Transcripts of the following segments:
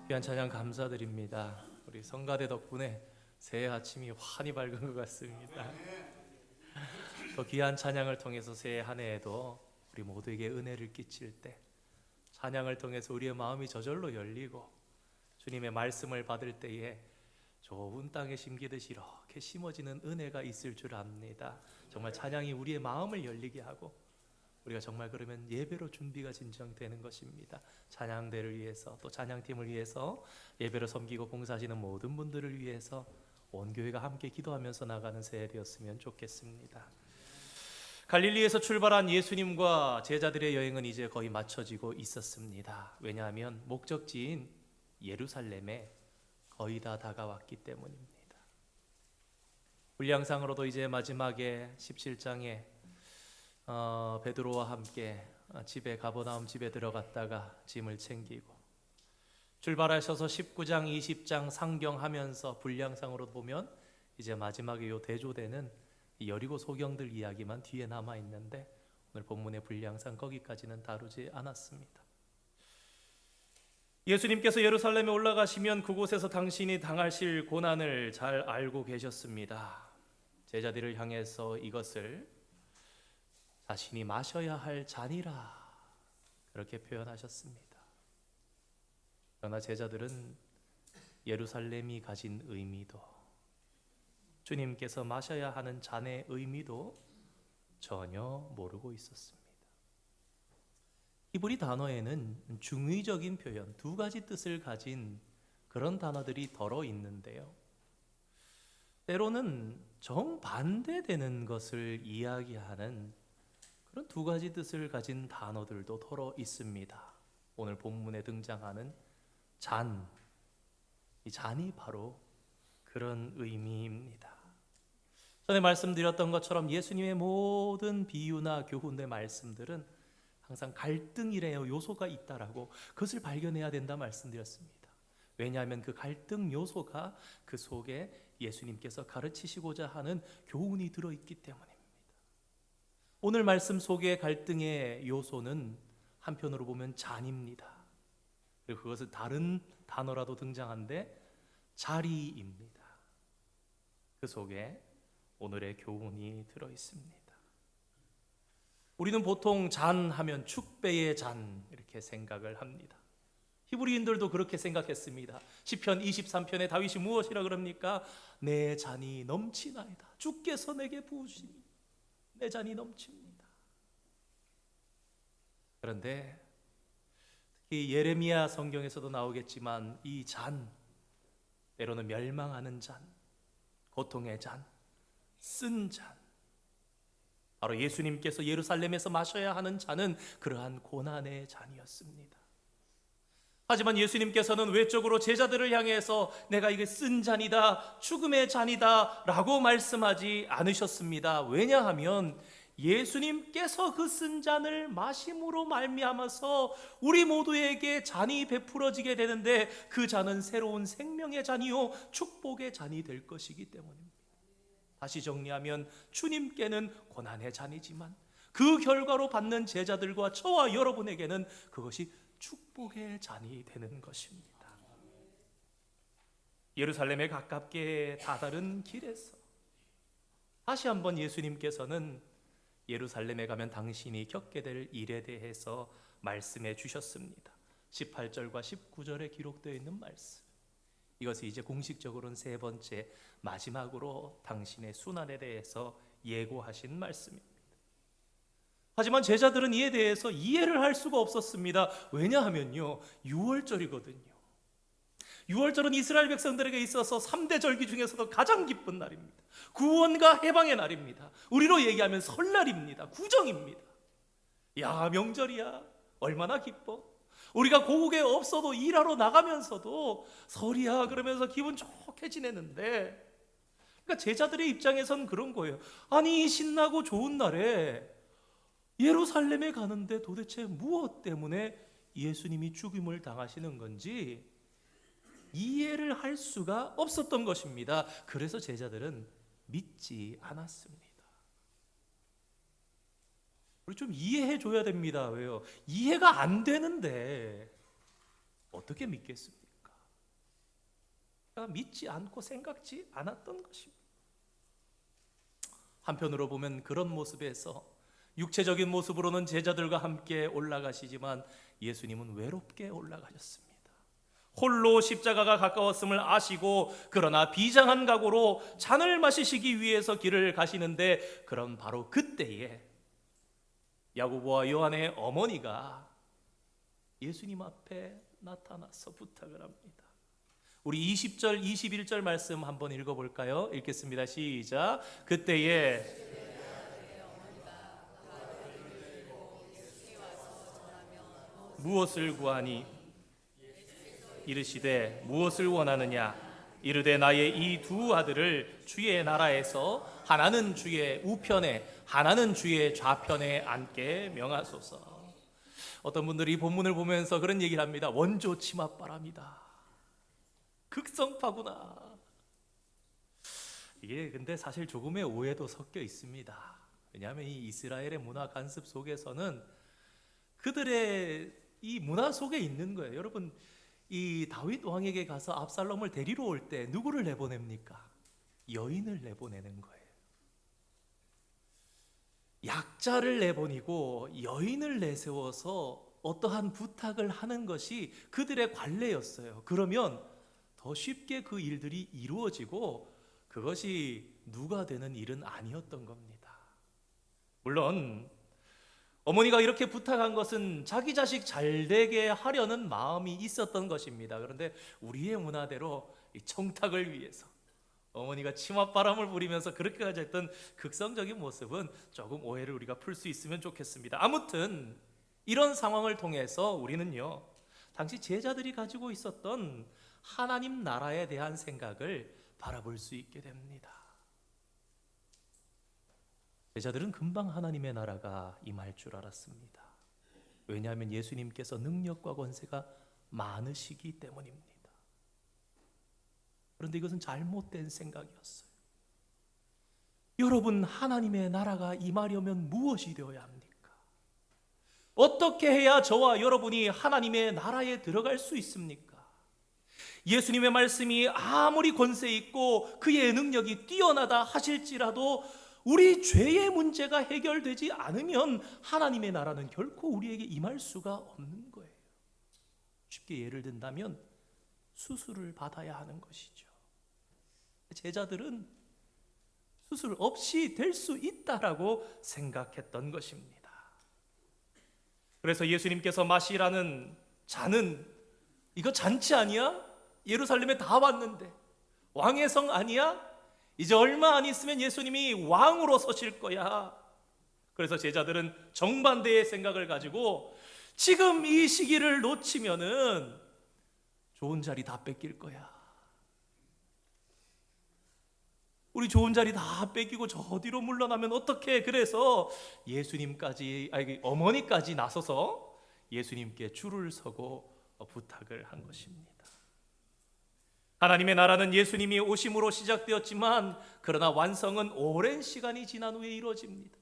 귀한 찬양 감사드립니다. 우리 성가대 덕분에 새해 아침이 환히 밝은 것 같습니다. 또 귀한 찬양을 통해서 새해 한 해에도 우리 모두에게 은혜를 끼칠 때, 찬양을 통해서 우리의 마음이 저절로 열리고 주님의 말씀을 받을 때에 좋은 땅에 심기듯이 이렇게 심어지는 은혜가 있을 줄 압니다. 정말 찬양이 우리의 마음을 열리게 하고 우리가 정말 그러면 예배로 준비가 진정되는 것입니다. 찬양대를 위해서, 또 찬양팀을 위해서, 예배로 섬기고 봉사하시는 모든 분들을 위해서 온 교회가 함께 기도하면서 나가는 새해 되었으면 좋겠습니다. 갈릴리에서 출발한 예수님과 제자들의 여행은 이제 거의 마쳐지고 있었습니다. 왜냐하면 목적지인 예루살렘에 거의 다 다가왔기 때문입니다. 분량상으로도 이제 마지막에 17장에 베드로와 함께 집에, 가버나움 집에 들어갔다가 짐을 챙기고, 출발하셔서 19장 20장 상경하면서 분량상으로 보면 이제 마지막에 요 대조되는 여리고 소경들 이야기만 뒤에 남아 있는데, 오늘 본문의 분량상 거기까지는 다루지 않았습니다. 예수님께서 예루살렘에 올라가시면 그곳에서 당신이 당하실 고난을 잘 알고 계셨습니다. 제자들을 향해서 이것을 자신이 마셔야 할 잔이라 그렇게 표현하셨습니다. 그러나 제자들은 예루살렘이 가진 의미도, 주님께서 마셔야 하는 잔의 의미도 전혀 모르고 있었습니다. 히브리 단어에는 중의적인 표현, 두 가지 뜻을 가진 그런 단어들이 덜어 있는데요, 때로는 정반대되는 것을 이야기하는 그런 두 가지 뜻을 가진 단어들도 덜어 있습니다. 오늘 본문에 등장하는 잔, 이 잔이 바로 그런 의미입니다. 전에 말씀드렸던 것처럼 예수님의 모든 비유나 교훈의 말씀들은 항상 갈등이래요 요소가 있다라고, 그것을 발견해야 된다 말씀드렸습니다. 왜냐하면 그 갈등 요소가 그 속에 예수님께서 가르치시고자 하는 교훈이 들어있기 때문입니다. 오늘 말씀 속의 갈등의 요소는 한편으로 보면 잔입니다. 그리고 그것은 다른 단어라도 등장한데 자리입니다. 그 속에 오늘의 교훈이 들어있습니다. 우리는 보통 잔 하면 축배의 잔 이렇게 생각을 합니다. 히브리인들도 그렇게 생각했습니다. 시편 23편에 다윗이 무엇이라 그럽니까? 내 잔이 넘치나이다. 주께서 내게 부으시니 내 잔이 넘칩니다. 그런데 특히 예레미야 성경에서도 나오겠지만 이 잔, 때로는 멸망하는 잔, 고통의 잔, 쓴 잔, 바로 예수님께서 예루살렘에서 마셔야 하는 잔은 그러한 고난의 잔이었습니다. 하지만 예수님께서는 외적으로 제자들을 향해서 내가 이게 쓴 잔이다, 죽음의 잔이다 라고 말씀하지 않으셨습니다. 왜냐하면 예수님께서 그 쓴 잔을 마심으로 말미암아서 우리 모두에게 잔이 베풀어지게 되는데, 그 잔은 새로운 생명의 잔이요 축복의 잔이 될 것이기 때문입니다. 다시 정리하면 주님께는 고난의 잔이지만 그 결과로 받는 제자들과 저와 여러분에게는 그것이 축복의 잔이 되는 것입니다. 예루살렘에 가깝게 다다른 길에서 다시 한번 예수님께서는 예루살렘에 가면 당신이 겪게 될 일에 대해서 말씀해 주셨습니다. 18절과 19절에 기록되어 있는 말씀, 이것이 이제 공식적으로는 세 번째 마지막으로 당신의 순환에 대해서 예고하신 말씀입니다. 하지만 제자들은 이에 대해서 이해를 할 수가 없었습니다. 왜냐하면요, 6월절이거든요. 6월절은 이스라엘 백성들에게 있어서 3대 절기 중에서도 가장 기쁜 날입니다. 구원과 해방의 날입니다. 우리로 얘기하면 설날입니다. 구정입니다. 야, 명절이야. 얼마나 기뻐. 우리가 고국에 없어도 일하러 나가면서도 설이야 그러면서 기분 좋게 지내는데, 그러니까 제자들의 입장에선 그런 거예요. 아니, 신나고 좋은 날에 예루살렘에 가는데 도대체 무엇 때문에 예수님이 죽임을 당하시는 건지 이해를 할 수가 없었던 것입니다. 그래서 제자들은 믿지 않았습니다. 우리 좀 이해해 줘야 됩니다. 왜요? 이해가 안 되는데 어떻게 믿겠습니까? 믿지 않고 생각지 않았던 것입니다. 한편으로 보면 그런 모습에서 육체적인 모습으로는 제자들과 함께 올라가시지만 예수님은 외롭게 올라가셨습니다. 홀로 십자가가 가까웠음을 아시고 그러나 비장한 각오로 잔을 마시기 위해서 길을 가시는데, 그런 바로 그때에 야고보와 요한의 어머니가 예수님 앞에 나타나서 부탁을 합니다. 우리 20절 21절 말씀 한번 읽어볼까요? 읽겠습니다. 시작. 그때에 무엇을 구하니? 이르시되 무엇을 원하느냐? 이르되 나의 이 두 아들을 주의 나라에서 하나는 주의 우편에 하나는 주의 좌편에 앉게 명하소서. 어떤 분들이 이 본문을 보면서 그런 얘기를 합니다. 원조 치맛바람이다, 극성파구나. 이게 근데 사실 조금의 오해도 섞여 있습니다. 왜냐하면 이 이스라엘의 문화 관습 속에서는 그들의 이 문화 속에 있는 거예요. 여러분, 이 다윗 왕에게 가서 압살롬을 데리러 올 때 누구를 내보냅니까? 여인을 내보내는 거예요. 약자를 내보내고 여인을 내세워서 어떠한 부탁을 하는 것이 그들의 관례였어요. 그러면 더 쉽게 그 일들이 이루어지고 그것이 누가 되는 일은 아니었던 겁니다. 물론 어머니가 이렇게 부탁한 것은 자기 자식 잘 되게 하려는 마음이 있었던 것입니다. 그런데 우리의 문화대로 이 청탁을 위해서 어머니가 치맛바람을 부리면서 그렇게까지 했던 극성적인 모습은 조금 오해를 우리가 풀 수 있으면 좋겠습니다. 아무튼 이런 상황을 통해서 우리는요, 당시 제자들이 가지고 있었던 하나님 나라에 대한 생각을 바라볼 수 있게 됩니다. 제자들은 금방 하나님의 나라가 임할 줄 알았습니다. 왜냐하면 예수님께서 능력과 권세가 많으시기 때문입니다. 그런데 이것은 잘못된 생각이었어요. 여러분, 하나님의 나라가 임하려면 무엇이 되어야 합니까? 어떻게 해야 저와 여러분이 하나님의 나라에 들어갈 수 있습니까? 예수님의 말씀이 아무리 권세 있고 그의 능력이 뛰어나다 하실지라도 우리 죄의 문제가 해결되지 않으면 하나님의 나라는 결코 우리에게 임할 수가 없는 거예요. 쉽게 예를 든다면 수술을 받아야 하는 것이죠. 제자들은 수술 없이 될 수 있다라고 생각했던 것입니다. 그래서 예수님께서 마시라는 잔은, 이거 잔치 아니야? 예루살렘에 다 왔는데 왕의 성 아니야? 이제 얼마 안 있으면 예수님이 왕으로 서실 거야. 그래서 제자들은 정반대의 생각을 가지고 지금 이 시기를 놓치면은 좋은 자리 다 뺏길 거야. 우리 좋은 자리 다 뺏기고 저 뒤로 물러나면 어떡해? 그래서 어머니까지 나서서 예수님께 줄을 서고 부탁을 한 것입니다. 하나님의 나라는 예수님이 오심으로 시작되었지만 그러나 완성은 오랜 시간이 지난 후에 이루어집니다.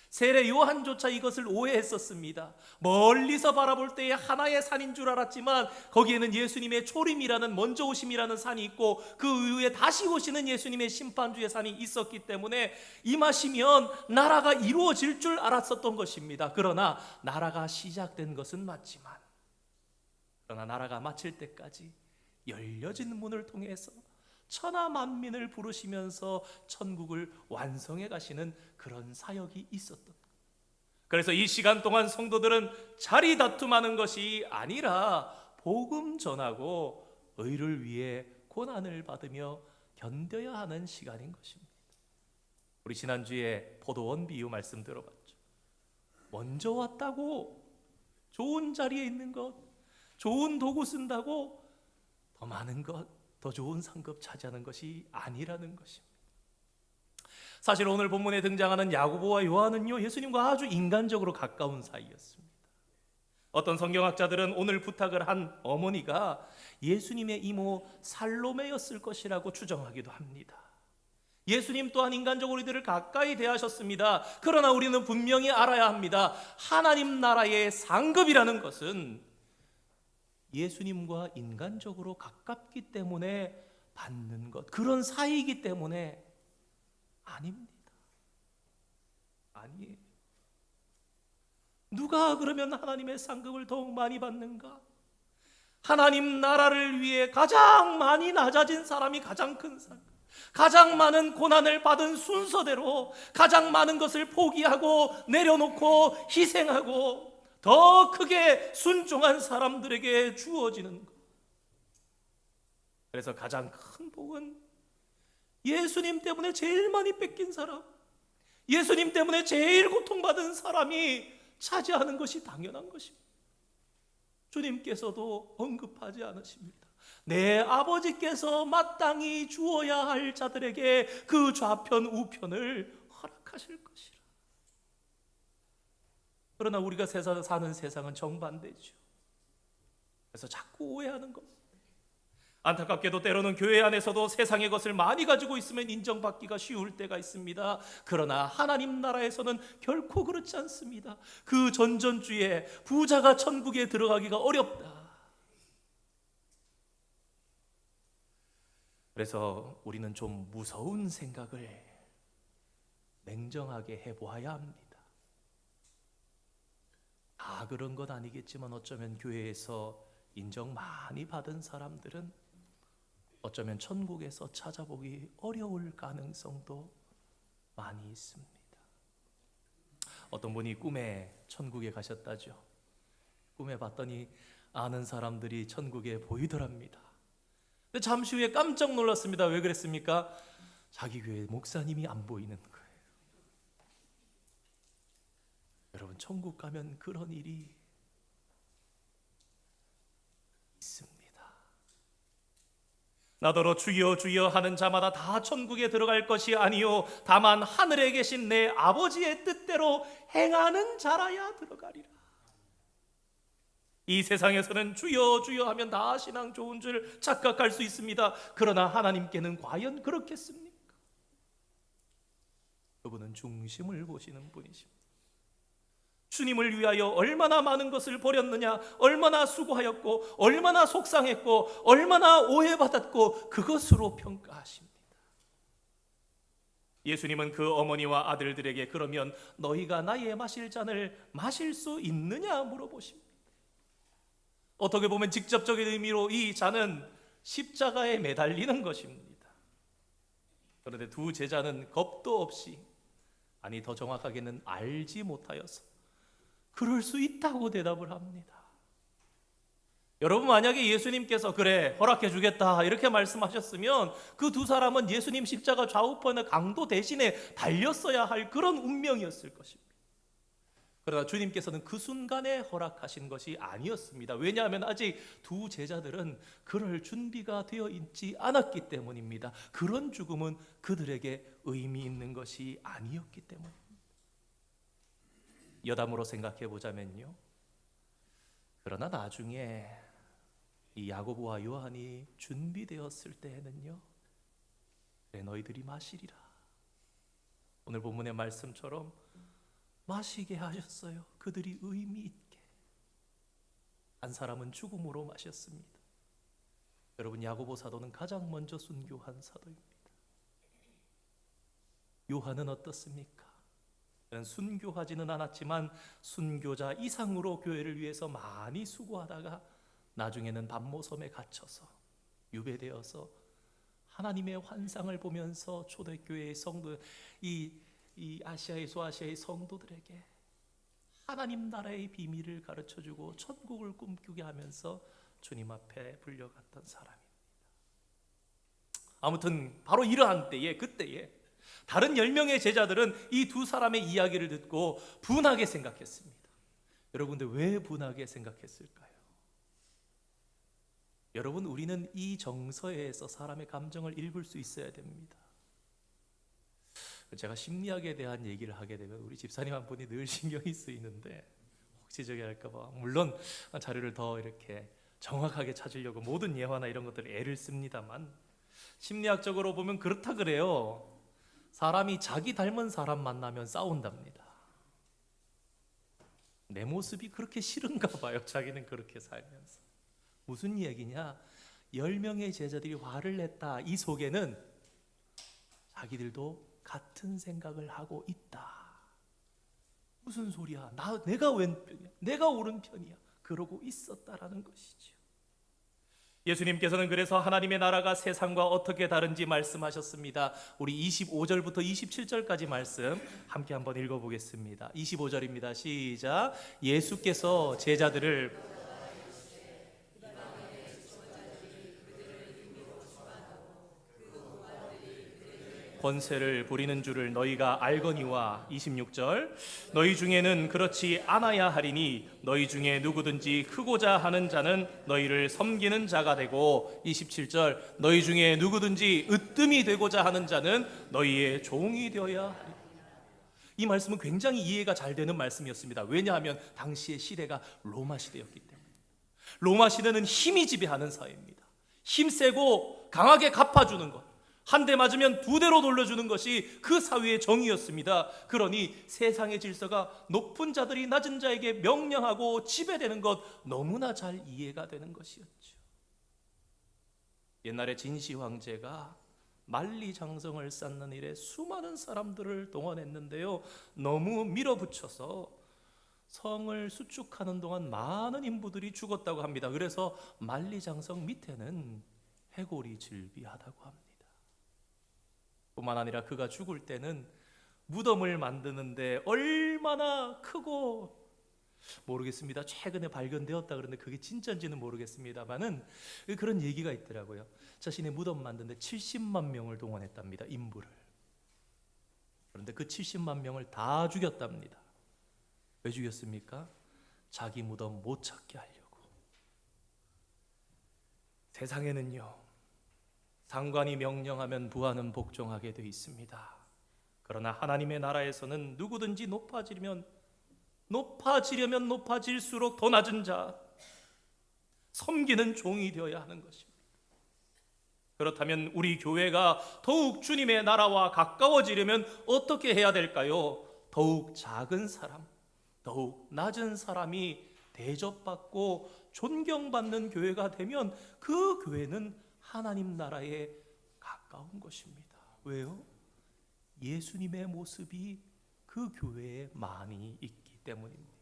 세례 요한조차 이것을 오해했었습니다. 멀리서 바라볼 때에 하나의 산인 줄 알았지만 거기에는 예수님의 초림이라는, 먼저 오심이라는 산이 있고 그 이후에 다시 오시는 예수님의 심판주의 산이 있었기 때문에 임하시면 나라가 이루어질 줄 알았었던 것입니다. 그러나 나라가 시작된 것은 맞지만 그러나 나라가 마칠 때까지 열려진 문을 통해서 천하 만민을 부르시면서 천국을 완성해 가시는 그런 사역이 있었던 것. 그래서 이 시간 동안 성도들은 자리 다툼하는 것이 아니라 복음 전하고 의를 위해 고난을 받으며 견뎌야 하는 시간인 것입니다. 우리 지난주에 포도원 비유 말씀 들어봤죠. 먼저 왔다고 좋은 자리에 있는 것, 좋은 도구 쓴다고 더 많은 것, 더 좋은 상급 차지하는 것이 아니라는 것입니다. 사실 오늘 본문에 등장하는 야고보와 요한은요, 예수님과 아주 인간적으로 가까운 사이였습니다. 어떤 성경학자들은 오늘 부탁을 한 어머니가 예수님의 이모 살로메였을 것이라고 추정하기도 합니다. 예수님 또한 인간적으로 이들을 가까이 대하셨습니다. 그러나 우리는 분명히 알아야 합니다. 하나님 나라의 상급이라는 것은 예수님과 인간적으로 가깝기 때문에 받는 것, 그런 사이이기 때문에 아닙니다. 아니에요. 누가 그러면 하나님의 상급을 더욱 많이 받는가? 하나님 나라를 위해 가장 많이 낮아진 사람이 가장 큰 상급, 가장 많은 고난을 받은 순서대로 가장 많은 것을 포기하고 내려놓고 희생하고 더 크게 순종한 사람들에게 주어지는 것. 그래서 가장 큰 복은 예수님 때문에 제일 많이 뺏긴 사람, 예수님 때문에 제일 고통받은 사람이 차지하는 것이 당연한 것입니다. 주님께서도 언급하지 않으십니다. 내 아버지께서 마땅히 주어야 할 자들에게 그 좌편 우편을 허락하실 것이라. 그러나 우리가 사는 세상은 정반대죠. 그래서 자꾸 오해하는 겁니다. 안타깝게도 때로는 교회 안에서도 세상의 것을 많이 가지고 있으면 인정받기가 쉬울 때가 있습니다. 그러나 하나님 나라에서는 결코 그렇지 않습니다. 그 전전주에 부자가 천국에 들어가기가 어렵다. 그래서 우리는 좀 무서운 생각을 냉정하게 해보아야 합니다. 다 그런 건 아니겠지만 어쩌면 교회에서 인정 많이 받은 사람들은 어쩌면 천국에서 찾아보기 어려울 가능성도 많이 있습니다. 어떤 분이 꿈에 천국에 가셨다죠. 꿈에 봤더니 아는 사람들이 천국에 보이더랍니다. 근데 잠시 후에 깜짝 놀랐습니다. 왜 그랬습니까? 자기 교회 목사님이 안 보이는 거예요. 여러분, 천국 가면 그런 일이 있습니다. 나더러 주여 주여 하는 자마다 다 천국에 들어갈 것이 아니요 다만 하늘에 계신 내 아버지의 뜻대로 행하는 자라야 들어가리라. 이 세상에서는 주여 주여 하면 다 신앙 좋은 줄 착각할 수 있습니다. 그러나 하나님께는 과연 그렇겠습니까? 그분은 중심을 보시는 분이십니다. 주님을 위하여 얼마나 많은 것을 버렸느냐, 얼마나 수고하였고 얼마나 속상했고 얼마나 오해받았고 그것으로 평가하십니다. 예수님은 그 어머니와 아들들에게 그러면 너희가 나의 마실 잔을 마실 수 있느냐 물어보십니다. 어떻게 보면 직접적인 의미로 이 잔은 십자가에 매달리는 것입니다. 그런데 두 제자는 겁도 없이, 아니 더 정확하게는 알지 못하여서 그럴 수 있다고 대답을 합니다. 여러분, 만약에 예수님께서 그래 허락해 주겠다 이렇게 말씀하셨으면 그 두 사람은 예수님 십자가 좌우편의 강도 대신에 달렸어야 할 그런 운명이었을 것입니다. 그러나 주님께서는 그 순간에 허락하신 것이 아니었습니다. 왜냐하면 아직 두 제자들은 그럴 준비가 되어 있지 않았기 때문입니다. 그런 죽음은 그들에게 의미 있는 것이 아니었기 때문입니다. 여담으로 생각해 보자면요, 그러나 나중에 이 야고보와 요한이 준비되었을 때에는요, 그래 너희들이 마시리라. 오늘 본문의 말씀처럼 마시게 하셨어요. 그들이 의미 있게. 한 사람은 죽음으로 마셨습니다. 여러분, 야고보 사도는 가장 먼저 순교한 사도입니다. 요한은 어떻습니까? 순교하지는 않았지만 순교자 이상으로 교회를 위해서 많이 수고하다가 나중에는 반모섬에 갇혀서 유배되어서 하나님의 환상을 보면서 초대교회의 성도, 이 아시아의 소아시아의 성도들에게 하나님 나라의 비밀을 가르쳐주고 천국을 꿈꾸게 하면서 주님 앞에 불려갔던 사람입니다. 아무튼 바로 이러한 때에, 그때에 다른 10명의 제자들은 이 두 사람의 이야기를 듣고 분하게 생각했습니다. 여러분들, 왜 분하게 생각했을까요? 여러분, 우리는 이 정서에서 사람의 감정을 읽을 수 있어야 됩니다. 제가 심리학에 대한 얘기를 하게 되면 우리 집사님 한 분이 늘 신경이 쓰이는데, 혹시 저기 할까 봐 물론 자료를 더 이렇게 정확하게 찾으려고 모든 예화나 이런 것들을 애를 씁니다만, 심리학적으로 보면 그렇다 그래요. 사람이 자기 닮은 사람 만나면 싸운답니다. 내 모습이 그렇게 싫은가 봐요. 자기는 그렇게 살면서. 무슨 얘기냐? 10명의 제자들이 화를 냈다. 이 속에는 자기들도 같은 생각을 하고 있다. 무슨 소리야? 내가 왼편이야? 내가 오른편이야? 그러고 있었다라는 것이죠. 예수님께서는 그래서 하나님의 나라가 세상과 어떻게 다른지 말씀하셨습니다. 우리 25절부터 27절까지 말씀 함께 한번 읽어보겠습니다. 25절입니다. 시작. 예수께서 제자들을 권세를 부리는 줄을 너희가 알거니와. 26절. 너희 중에는 그렇지 않아야 하리니 너희 중에 누구든지 크고자 하는 자는 너희를 섬기는 자가 되고. 27절. 너희 중에 누구든지 으뜸이 되고자 하는 자는 너희의 종이 되어야 하리. 이 말씀은 굉장히 이해가 잘 되는 말씀이었습니다. 왜냐하면 당시의 시대가 로마 시대였기 때문에. 로마 시대는 힘이 지배하는 사회입니다. 힘세고 강하게 갚아주는 것, 한 대 맞으면 2대로 돌려주는 것이 그 사회의 정의였습니다. 그러니 세상의 질서가 높은 자들이 낮은 자에게 명령하고 지배되는 것 너무나 잘 이해가 되는 것이었죠. 옛날에 진시 황제가 만리장성을 쌓는 일에 수많은 사람들을 동원했는데요, 너무 밀어붙여서 성을 수축하는 동안 많은 인부들이 죽었다고 합니다. 그래서 만리장성 밑에는 해골이 즐비하다고 합니다. 뿐만 아니라 그가 죽을 때는 무덤을 만드는데 얼마나 크고, 모르겠습니다. 최근에 발견되었다 그러는데 그게 진짜인지는 모르겠습니다만은 그런 얘기가 있더라고요. 자신의 무덤 만드는데 70만 명을 동원했답니다. 인부를. 그런데 그 70만 명을 다 죽였답니다. 왜 죽였습니까? 자기 무덤 못 찾게 하려고. 세상에는요, 상관이 명령하면 부하는 복종하게 돼 있습니다. 그러나 하나님의 나라에서는 누구든지 높아지려면 높아질수록 더 낮은 자, 섬기는 종이 되어야 하는 것입니다. 그렇다면 우리 교회가 더욱 주님의 나라와 가까워지려면 어떻게 해야 될까요? 더욱 작은 사람, 더욱 낮은 사람이 대접받고 존경받는 교회가 되면 그 교회는 하나님 나라에 가까운 것입니다. 왜요? 예수님의 모습이 그 교회에 많이 있기 때문입니다.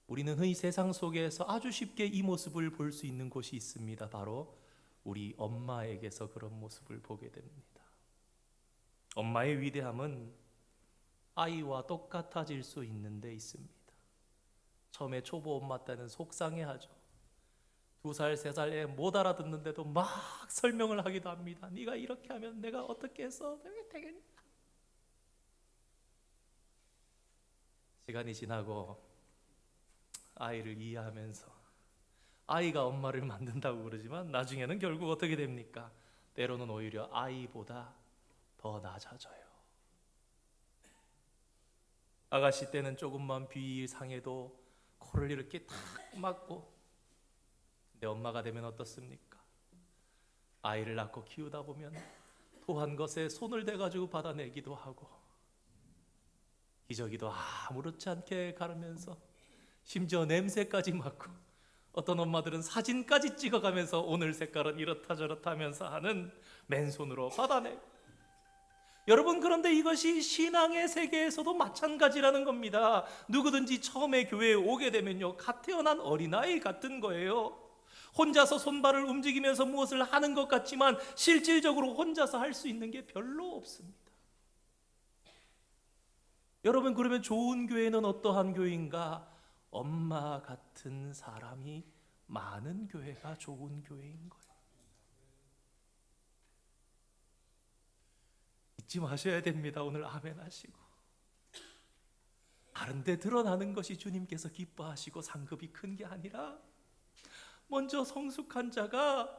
우리는 이 세상 속에서 아주 쉽게 이 모습을 볼 수 있는 곳이 있습니다. 바로 우리 엄마에게서 그런 모습을 보게 됩니다. 엄마의 위대함은 아이와 똑같아질 수 있는 데 있습니다. 처음에 초보 엄마 때는 속상해하죠. 2살, 3살 애 못 알아듣는데도 막 설명을 하기도 합니다. 네가 이렇게 하면 내가 어떻게 해서 되겠냐. 시간이 지나고 아이를 이해하면서 아이가 엄마를 만든다고 그러지만 나중에는 결국 어떻게 됩니까? 때로는 오히려 아이보다 더 낮아져요. 아가씨 때는 조금만 비 상해도 코를 이렇게 탁 막고, 내 엄마가 되면 어떻습니까? 아이를 낳고 키우다 보면 토한 것에 손을 대가지고 받아내기도 하고, 기저귀도 아무렇지 않게 가르면서 심지어 냄새까지 맡고, 어떤 엄마들은 사진까지 찍어가면서 오늘 색깔은 이렇다 저렇다 하면서 하는 맨손으로 받아내고. 여러분, 그런데 이것이 신앙의 세계에서도 마찬가지라는 겁니다. 누구든지 처음에 교회에 오게 되면요, 갓 태어난 어린아이 같은 거예요. 혼자서 손발을 움직이면서 무엇을 하는 것 같지만 실질적으로 혼자서 할 수 있는 게 별로 없습니다. 여러분, 그러면 좋은 교회는 어떠한 교회인가? 엄마 같은 사람이 많은 교회가 좋은 교회인 거예요. 잊지 마셔야 됩니다. 오늘 아멘 하시고. 다른 데 드러나는 것이 주님께서 기뻐하시고 상급이 큰 게 아니라 먼저 성숙한 자가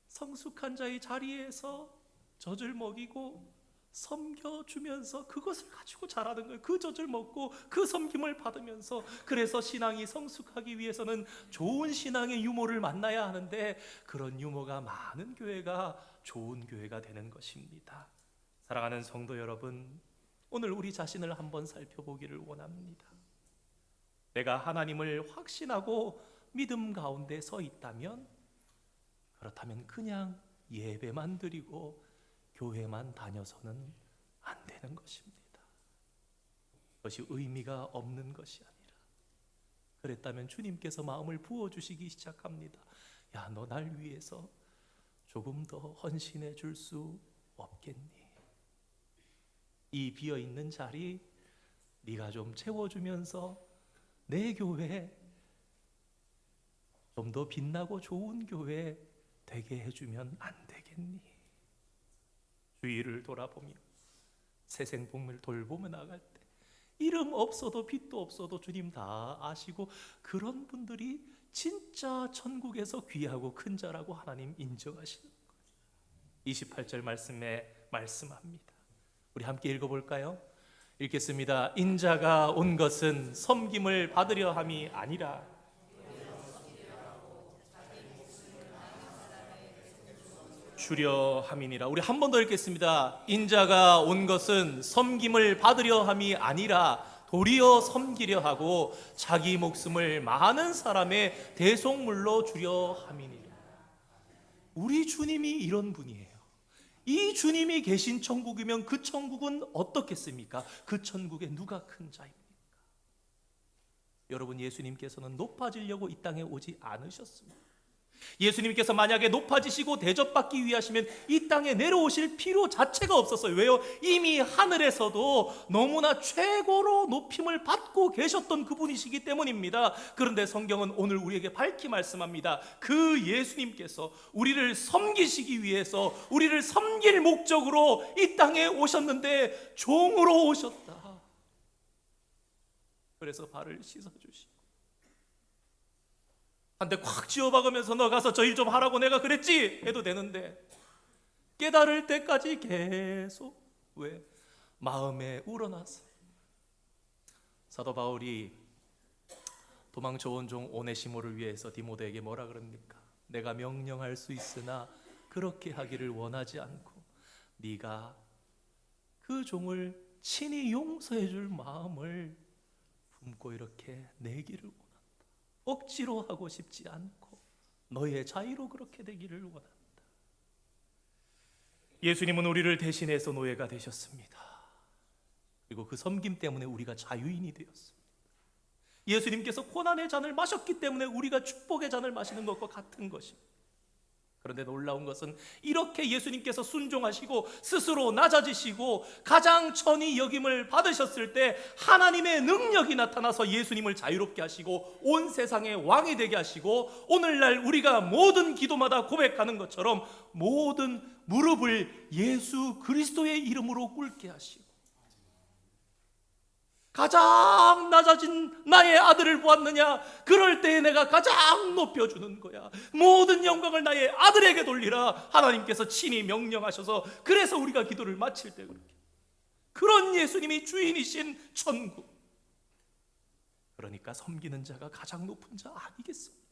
성숙한 자의 자리에서 젖을 먹이고 섬겨주면서 그것을 가지고 자라는 거예요. 그 젖을 먹고 그 섬김을 받으면서. 그래서 신앙이 성숙하기 위해서는 좋은 신앙의 유모를 만나야 하는데, 그런 유모가 많은 교회가 좋은 교회가 되는 것입니다. 사랑하는 성도 여러분, 오늘 우리 자신을 한번 살펴보기를 원합니다. 내가 하나님을 확신하고 믿음 가운데 서 있다면, 그렇다면 그냥 예배만 드리고 교회만 다녀서는 안 되는 것입니다. 그것이 의미가 없는 것이 아니라, 그랬다면 주님께서 마음을 부어주시기 시작합니다. 야, 너 날 위해서 조금 더 헌신해 줄 수 없겠니? 이 비어있는 자리 네가 좀 채워주면서 내 교회 좀 더 빛나고 좋은 교회 되게 해주면 안 되겠니? 주위를 돌아보며 새생복을 돌보며 나갈 때 이름 없어도 빛도 없어도 주님 다 아시고, 그런 분들이 진짜 천국에서 귀하고 큰 자라고 하나님 인정하시는 거예요. 28절 말씀에 말씀합니다. 우리 함께 읽어볼까요? 읽겠습니다. 인자가 온 것은 섬김을 받으려 함이 아니라 주려 함이니라. 우리 한 번 더 읽겠습니다. 인자가 온 것은 섬김을 받으려 함이 아니라 도리어 섬기려 하고 자기 목숨을 많은 사람의 대속물로 주려 함이니라. 우리 주님이 이런 분이에요. 이 주님이 계신 천국이면 그 천국은 어떻겠습니까? 그 천국에 누가 큰 자입니까? 여러분, 예수님께서는 높아지려고 이 땅에 오지 않으셨습니다. 예수님께서 만약에 높아지시고 대접받기 위하시면 이 땅에 내려오실 필요 자체가 없었어요. 왜요? 이미 하늘에서도 너무나 최고로 높임을 받고 계셨던 그분이시기 때문입니다. 그런데 성경은 오늘 우리에게 밝히 말씀합니다. 그 예수님께서 우리를 섬기시기 위해서, 우리를 섬길 목적으로 이 땅에 오셨는데 종으로 오셨다. 그래서 발을 씻어주시고 한 대 콱 쥐어박으면서 너 가서 저 일 좀 하라고 내가 그랬지 해도 되는데, 깨달을 때까지 계속 왜? 마음에 우러나서. 사도 바울이 도망쳐온 종 오네시모를 위해서 디모데에게 뭐라 그럽니까? 내가 명령할 수 있으나 그렇게 하기를 원하지 않고 네가 그 종을 친히 용서해 줄 마음을 품고 이렇게 내기를 원한다. 억지로 하고 싶지 않고 너의 자유로 그렇게 되기를 원한다. 예수님은 우리를 대신해서 노예가 되셨습니다. 그리고 그 섬김 때문에 우리가 자유인이 되었습니다. 예수님께서 고난의 잔을 마셨기 때문에 우리가 축복의 잔을 마시는 것과 같은 것입니다. 그런데 놀라운 것은 이렇게 예수님께서 순종하시고 스스로 낮아지시고 가장 천히 여김을 받으셨을 때 하나님의 능력이 나타나서 예수님을 자유롭게 하시고 온 세상의 왕이 되게 하시고, 오늘날 우리가 모든 기도마다 고백하는 것처럼 모든 무릎을 예수 그리스도의 이름으로 꿇게 하시고, 가장 낮아진 나의 아들을 보았느냐? 그럴 때에 내가 가장 높여주는 거야. 모든 영광을 나의 아들에게 돌리라. 하나님께서 친히 명령하셔서, 그래서 우리가 기도를 마칠 때 그렇게, 그런 예수님이 주인이신 천국. 그러니까 섬기는 자가 가장 높은 자 아니겠습니까?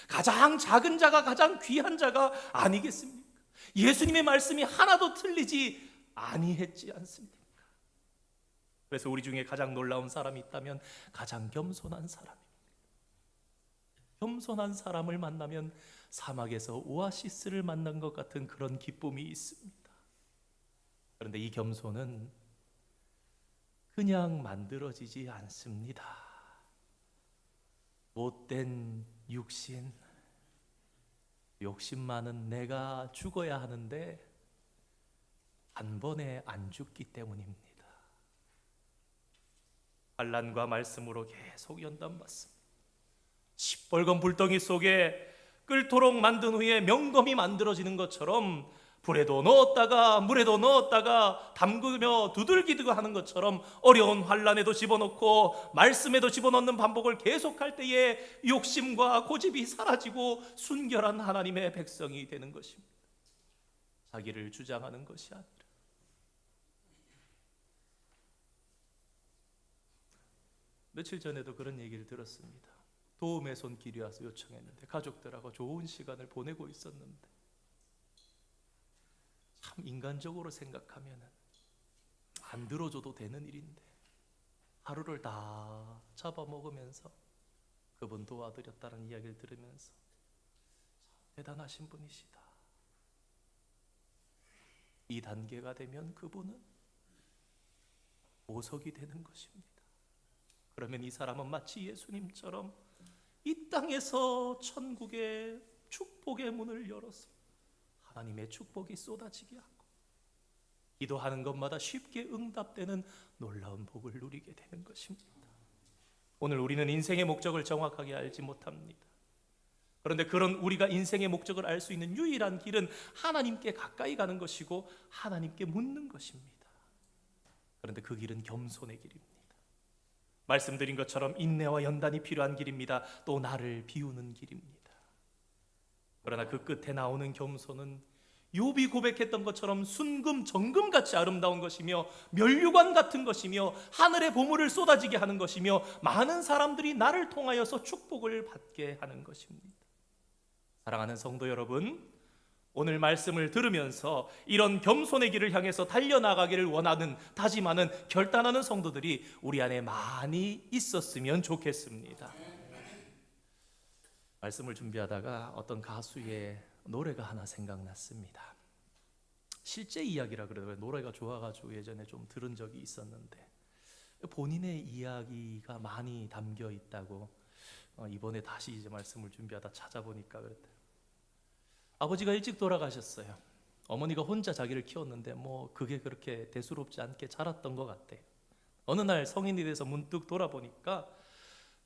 가장 작은 자가 가장 귀한 자가 아니겠습니까? 예수님의 말씀이 하나도 틀리지 아니했지 않습니까? 그래서 우리 중에 가장 놀라운 사람이 있다면 가장 겸손한 사람입니다. 겸손한 사람을 만나면 사막에서 오아시스를 만난 것 같은 그런 기쁨이 있습니다. 그런데 이 겸손은 그냥 만들어지지 않습니다. 못된 육신, 욕심 많은 내가 죽어야 하는데 단번에 안 죽기 때문입니다. 환난과 말씀으로 계속 연단받습니다. 시뻘건 불덩이 속에 끓도록 만든 후에 명검이 만들어지는 것처럼, 불에도 넣었다가 물에도 넣었다가 담그며 두들기고 하는 것처럼 어려운 환난에도 집어넣고 말씀에도 집어넣는 반복을 계속할 때에 욕심과 고집이 사라지고 순결한 하나님의 백성이 되는 것입니다. 자기를 주장하는 것이 아니라. 며칠 전에도 그런 얘기를 들었습니다. 도움의 손길이 와서 요청했는데 가족들하고 좋은 시간을 보내고 있었는데, 참 인간적으로 생각하면 안 들어줘도 되는 일인데 하루를 다 잡아먹으면서 그분 도와드렸다는 이야기를 들으면서 대단하신 분이시다. 이 단계가 되면 그분은 보석이 되는 것입니다. 그러면 이 사람은 마치 예수님처럼 이 땅에서 천국의 축복의 문을 열어서 하나님의 축복이 쏟아지게 하고 기도하는 것마다 쉽게 응답되는 놀라운 복을 누리게 되는 것입니다. 오늘 우리는 인생의 목적을 정확하게 알지 못합니다. 그런데 그런 우리가 인생의 목적을 알 수 있는 유일한 길은 하나님께 가까이 가는 것이고 하나님께 묻는 것입니다. 그런데 그 길은 겸손의 길입니다. 말씀드린 것처럼 인내와 연단이 필요한 길입니다. 또 나를 비우는 길입니다. 그러나 그 끝에 나오는 겸손은 욥이 고백했던 것처럼 순금 정금같이 아름다운 것이며 면류관 같은 것이며 하늘의 보물을 쏟아지게 하는 것이며 많은 사람들이 나를 통하여서 축복을 받게 하는 것입니다. 사랑하는 성도 여러분, 오늘 말씀을 들으면서 이런 겸손의 길을 향해서 달려나가기를 원하는, 다짐하는, 결단하는 성도들이 우리 안에 많이 있었으면 좋겠습니다. 말씀을 준비하다가 어떤 가수의 노래가 하나 생각났습니다. 실제 이야기라 그래요. 노래가 좋아가지고 예전에 좀 들은 적이 있었는데 본인의 이야기가 많이 담겨 있다고 이번에 다시 이제 말씀을 준비하다 찾아보니까 그랬대요. 아버지가 일찍 돌아가셨어요. 어머니가 혼자 자기를 키웠는데 뭐 그게 그렇게 대수롭지 않게 자랐던 것 같아요. 어느 날 성인이 돼서 문득 돌아보니까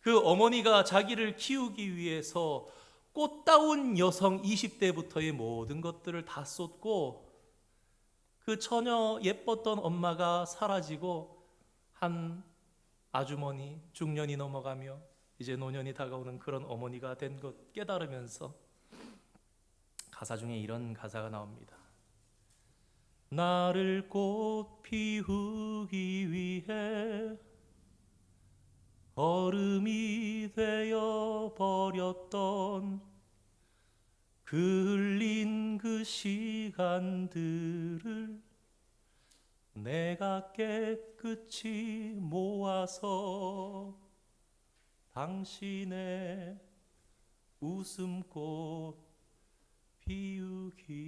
그 어머니가 자기를 키우기 위해서 꽃다운 여성 20대부터의 모든 것들을 다 쏟고 그 처녀 예뻤던 엄마가 사라지고 한 아주머니, 중년이 넘어가며 이제 노년이 다가오는 그런 어머니가 된 것 깨달으면서 가사 중에 이런 가사가 나옵니다. 나를 꽃 피우기 위해 얼음이 되어 버렸던 그 흘린 그 시간들을 내가 깨끗이 모아서 당신의 웃음꽃 피우기.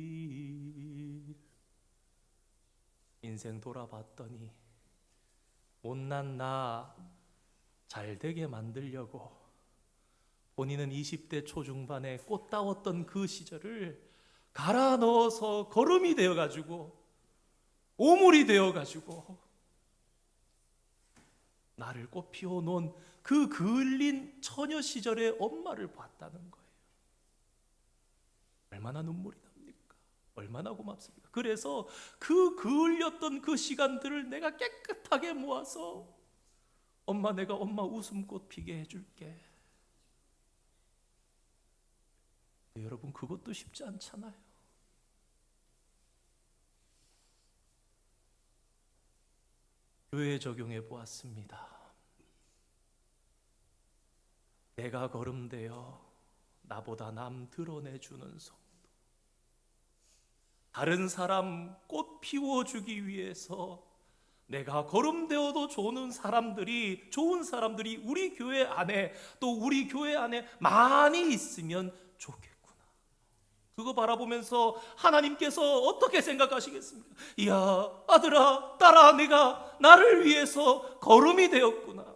인생 돌아봤더니 못난 나 잘되게 만들려고 본인은 20대 초중반에 꽃 따웠던 그 시절을 갈아 넣어서 거름이 되어가지고 오물이 되어가지고 나를 꽃 피워놓은 그 그을린 처녀 시절의 엄마를 봤다는 거예요. 얼마나 눈물이 납니까? 얼마나 고맙습니까? 그래서 그 그을렸던 그 시간들을 내가 깨끗하게 모아서 엄마, 내가 엄마 웃음꽃 피게 해줄게. 여러분, 그것도 쉽지 않잖아요. 교회에 적용해 보았습니다. 내가 거름되어 나보다 남 드러내주는 성도, 다른 사람 꽃 피워주기 위해서 내가 거름되어도 좋은 사람들이 우리 교회 안에, 또 우리 교회 안에 많이 있으면 좋겠구나. 그거 바라보면서 하나님께서 어떻게 생각하시겠습니까? 이야, 아들아, 딸아, 내가 나를 위해서 거름이 되었구나.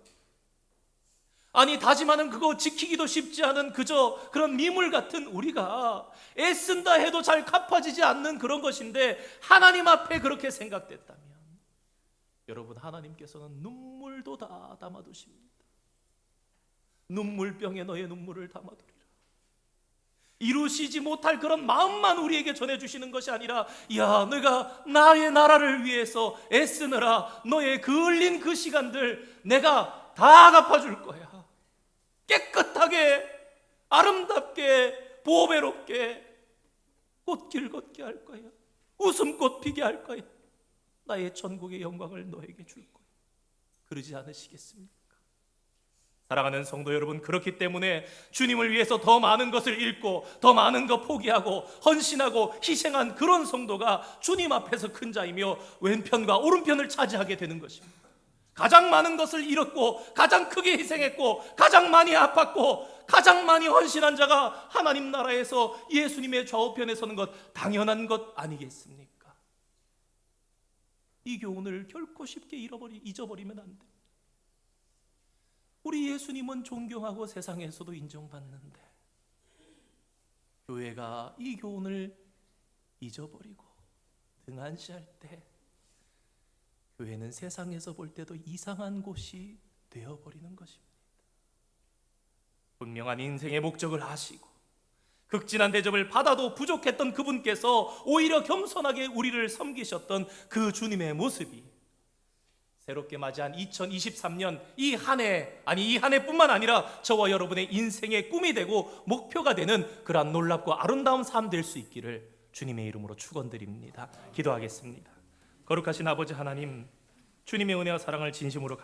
아니, 다짐하는 그거 지키기도 쉽지 않은 그저 그런 미물 같은 우리가 애쓴다 해도 잘 갚아지지 않는 그런 것인데 하나님 앞에 그렇게 생각됐다면 여러분, 하나님께서는 눈물도 다 담아두십니다. 눈물병에 너의 눈물을 담아두리라. 이루시지 못할 그런 마음만 우리에게 전해주시는 것이 아니라, 야, 내가 나의 나라를 위해서 애쓰느라 너의 그 흘린 그 시간들 내가 다 갚아줄 거야. 깨끗하게, 아름답게, 보배롭게 꽃길 걷게 할 거야. 웃음꽃 피게 할 거야. 나의 천국의 영광을 너에게 줄 거야. 그러지 않으시겠습니까? 사랑하는 성도 여러분, 그렇기 때문에 주님을 위해서 더 많은 것을 잃고 더 많은 것 포기하고 헌신하고 희생한 그런 성도가 주님 앞에서 큰 자이며 왼편과 오른편을 차지하게 되는 것입니다. 가장 많은 것을 잃었고 가장 크게 희생했고 가장 많이 아팠고 가장 많이 헌신한 자가 하나님 나라에서 예수님의 좌우편에 서는 것 당연한 것 아니겠습니까? 이 교훈을 결코 쉽게 잊어버리면 안 됩니다. 우리 예수님은 존경하고 세상에서도 인정받는데 교회가 이 교훈을 잊어버리고 등한시할 때 교회는 세상에서 볼 때도 이상한 곳이 되어버리는 것입니다. 분명한 인생의 목적을 아시고 극진한 대접을 받아도 부족했던 그분께서 오히려 겸손하게 우리를 섬기셨던 그 주님의 모습이 새롭게 맞이한 2023년 이 한 해뿐만 아니라 저와 여러분의 인생의 꿈이 되고 목표가 되는 그러한 놀랍고 아름다운 삶 될 수 있기를 주님의 이름으로 축원드립니다. 기도하겠습니다. 거룩하신 아버지 하나님, 주님의 은혜와 사랑을 진심으로